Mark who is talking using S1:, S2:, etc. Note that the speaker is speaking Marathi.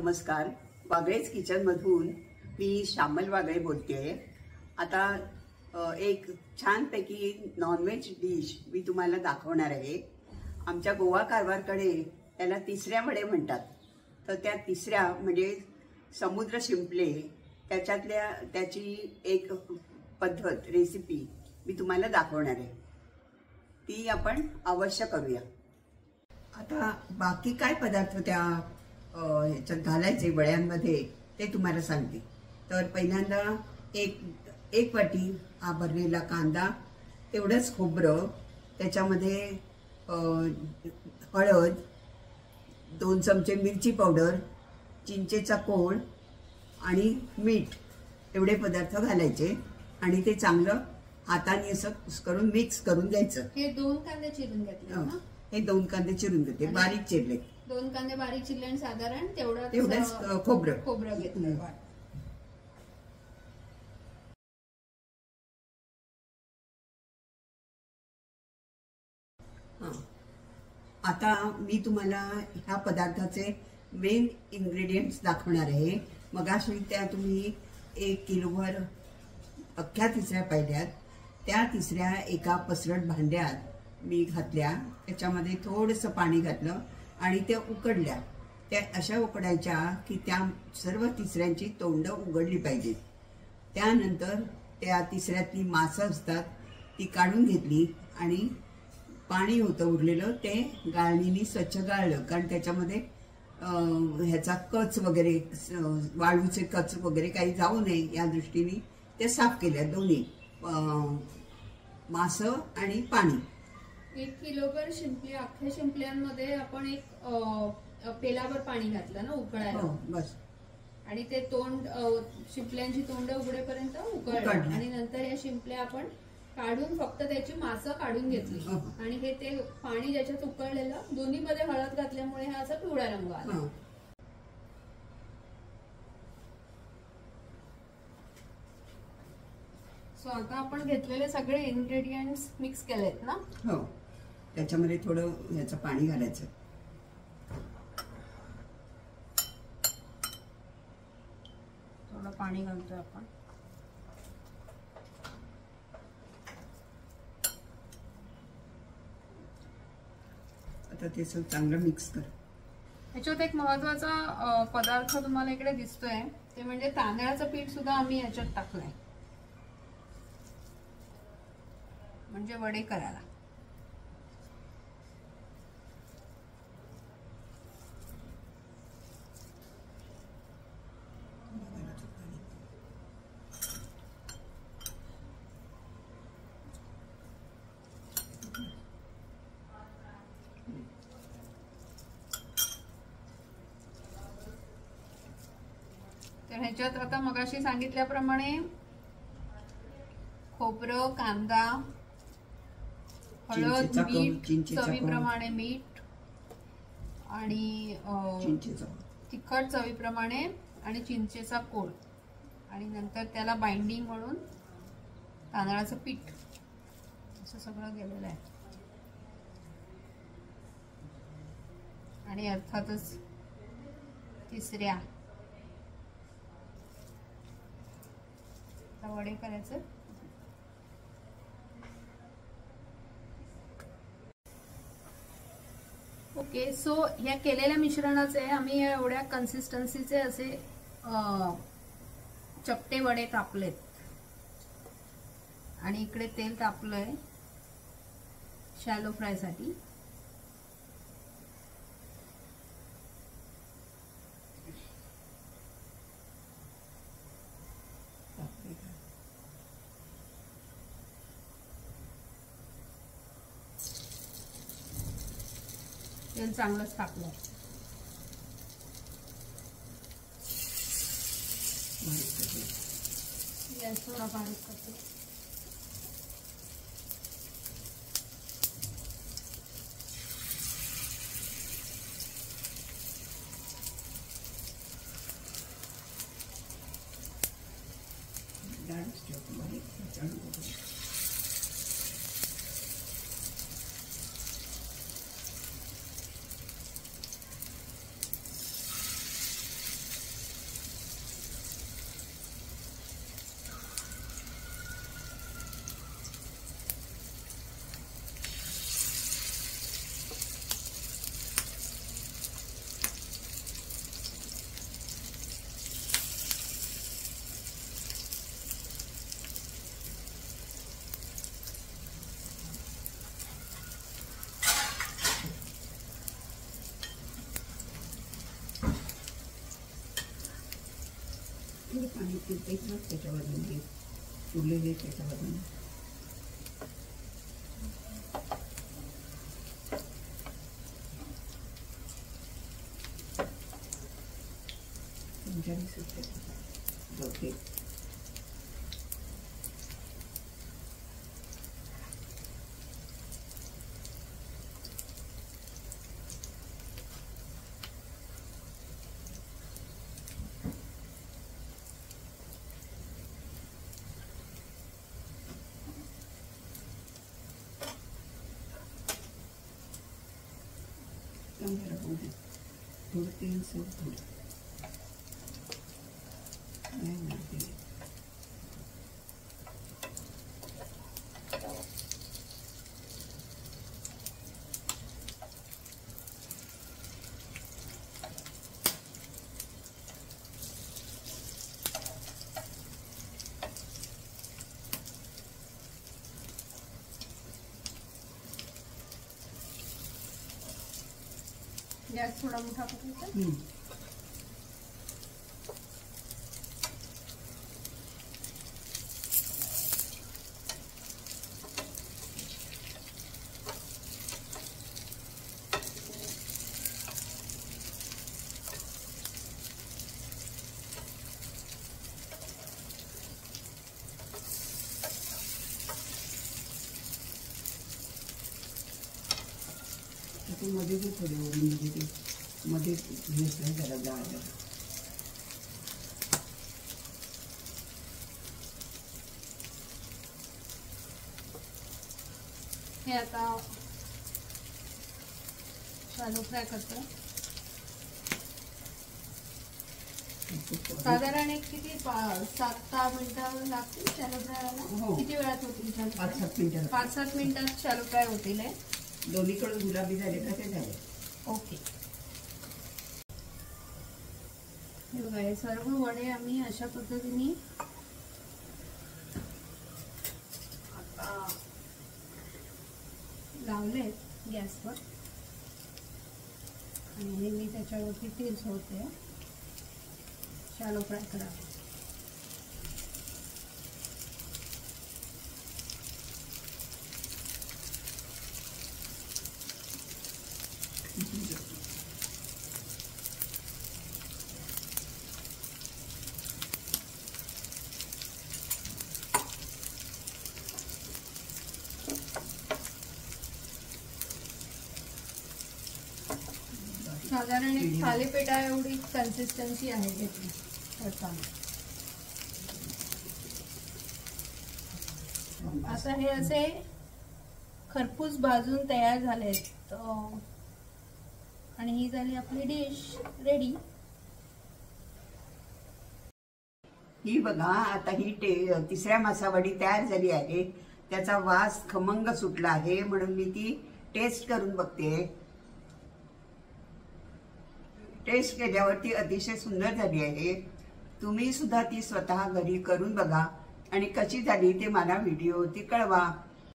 S1: नमस्कार. वागळेच किचनमधून मी श्यामल वागळे बोलतेय. आता एक छानपैकी नॉनव्हेज डिश मी तुम्हाला दाखवणार आहे. आमच्या गोवा कारवारकडे त्याला तिसऱ्या वडे म्हणतात. तर त्या तिसऱ्या म्हणजे समुद्र शिंपले त्याची एक पद्धत रेसिपी मी तुम्हाला दाखवणार आहे. ती आपण अवश्य करूया. आता बाकी काय पदार्थ त्या ह्याच्यात घालायचे वड्यांमध्ये ते तुम्हाला सांगते. तर पहिल्यांदा एक वाटी हा भरलेला कांदा, तेवढंच खोबरं, त्याच्यामध्ये हळद, 2 चमचे मिरची पावडर, चिंचेचा कोळ आणि मीठ एवढे पदार्थ घालायचे आणि ते चांगलं हाताने असं करून मिक्स करून घ्यायचं.
S2: हे 2 कांदे चिरून घेतले ना?
S1: हे 2 कांदे चिरून घेते, बारीक चिरले.
S2: 2 कांदे बारीक चिरले आणि साधारण
S1: तेवढंच खोबरं
S2: घेतलं.
S1: आता मी तुम्हाला ह्या पदार्थाचे मेन इन्ग्रेडियंट्स दाखवणार आहे. मगाशी त्या तुम्ही 1 किलोभर अख्ख्या तिसऱ्या पाहिल्यात. त्या तिसऱ्या एका पसरट भांड्यात मी घातल्या. त्याच्यामध्ये थोडंसं पाणी घातलं आणि त्या उकडल्या. त्या अशा उकडायच्या की त्या सर्व तिसऱ्यांची तोंडं उघडली पाहिजेत. त्यानंतर त्या तिसऱ्यातली मांसं असतात ती काढून घेतली आणि पाणी होतं उरलेलं ते गाळणीने स्वच्छ गाळलं. कारण त्याच्यामध्ये ह्याचा कच वगैरे, वाळूचे कच वगैरे काही जाऊ नये या दृष्टीने ते साफ केल्या. दोन्ही मांसं आणि पाणी.
S2: 1 किलोभर शिंपले, अख्ख्या शिंपल्यांमध्ये आपण एक पेलाभर पाणी घातलं ना उकळायला.
S1: बस.
S2: आणि ते तोंड शिंपल्यांची तोंड उघडेपर्यंत उकळलं आणि नंतर या शिंपल्या आपण काढून फक्त त्याची मांसं काढून घेतली. आणि हे ते पाणी ज्याच्यात उकळलेलं दोन्ही मध्ये हळद घातल्यामुळे हा असा पिवळा रंग आला. सो आता आपण घेतलेले सगळे इन्ग्रेडियंट्स मिक्स केलेत ना?
S1: हो. त्याच्यामध्ये थोडं ह्याचं पाणी घालायचं.
S2: थोडं पाणी घालतोय आपण.
S1: आता ते सगळं चांगलं मिक्स कर.
S2: ह्याच्यात एक महत्वाचा पदार्थ तुम्हाला इकडे दिसतोय, ते म्हणजे तांदळाचं पीठ सुद्धा आम्ही ह्याच्यात टाकलंय म्हणजे वडे करायला. तर ह्याच्यात आता मगाशी सांगितल्याप्रमाणे खोबरं, कांदा, हळद, मीठ, चवीप्रमाणे मीठ आणि तिखट चवीप्रमाणे आणि चिंचेचा कोळ आणि नंतर त्याला बाइंडिंग म्हणून तांदळाचं पीठ असं सगळं गेलेलं आहे. आणि अर्थातच तिसऱ्या वडे करायचं. ओके. सो या केलेल्या मिश्रणाचे आम्ही एवढ्या कन्सिस्टन्सीचे असे चपटे वडे कापलेत आणि इकडे तेल तापलंय शॅलो फ्राय साठी. तेल चांगलंच टाकलं. गॅस थोडा बारीक करतो.
S1: आणि ते त्याच्या बाजूने उरलेले त्याच्या बाजूने सुटते थोडं तेल सोड थोडं
S2: गॅस थोडा मोठा करायचा.
S1: मध्ये ते थोडे ओरमध्ये ते मध्ये घेतलं जरा डाळ जरा
S2: हे आता शालो फ्राय करतो. साधारण एक किती 7-6 मिनिटं लागतील शालो फ्रायला. किती वेळात होतील?
S1: 5-7 मिनिटं.
S2: 5-7 मिनिटात शालो फ्राय होतील.
S1: दोन्हीकडून गुलाबी झाले का ते झाले.
S2: ओके. हे बघा, हे सर्व वडे आम्ही अशा पद्धतीने आता लावलेत गॅसवर आणि मी त्याच्यावरती तेल सोडते. शालो फ्राय करा. साधारण एक थालीपीठा एवढी कन्सिस्टन्सी आहे त्याची करताना. आता हे असे खरपूस भाजून तयार झालेत आणि ही झाली आपली डिश रेडी.
S1: ही बघा, आता ही तिसऱ्या मासावडी तयार झाली आहे. त्याचा वास खमंग सुटला आहे म्हणून मी ती टेस्ट करून बघते. टेस्ट केल्यावरती अतिशय सुंदर झाली आहे. तुम्ही सुद्धा ती स्वतः घरी करून बघा आणि कशी झाली ते मला व्हिडिओवरती कळवा.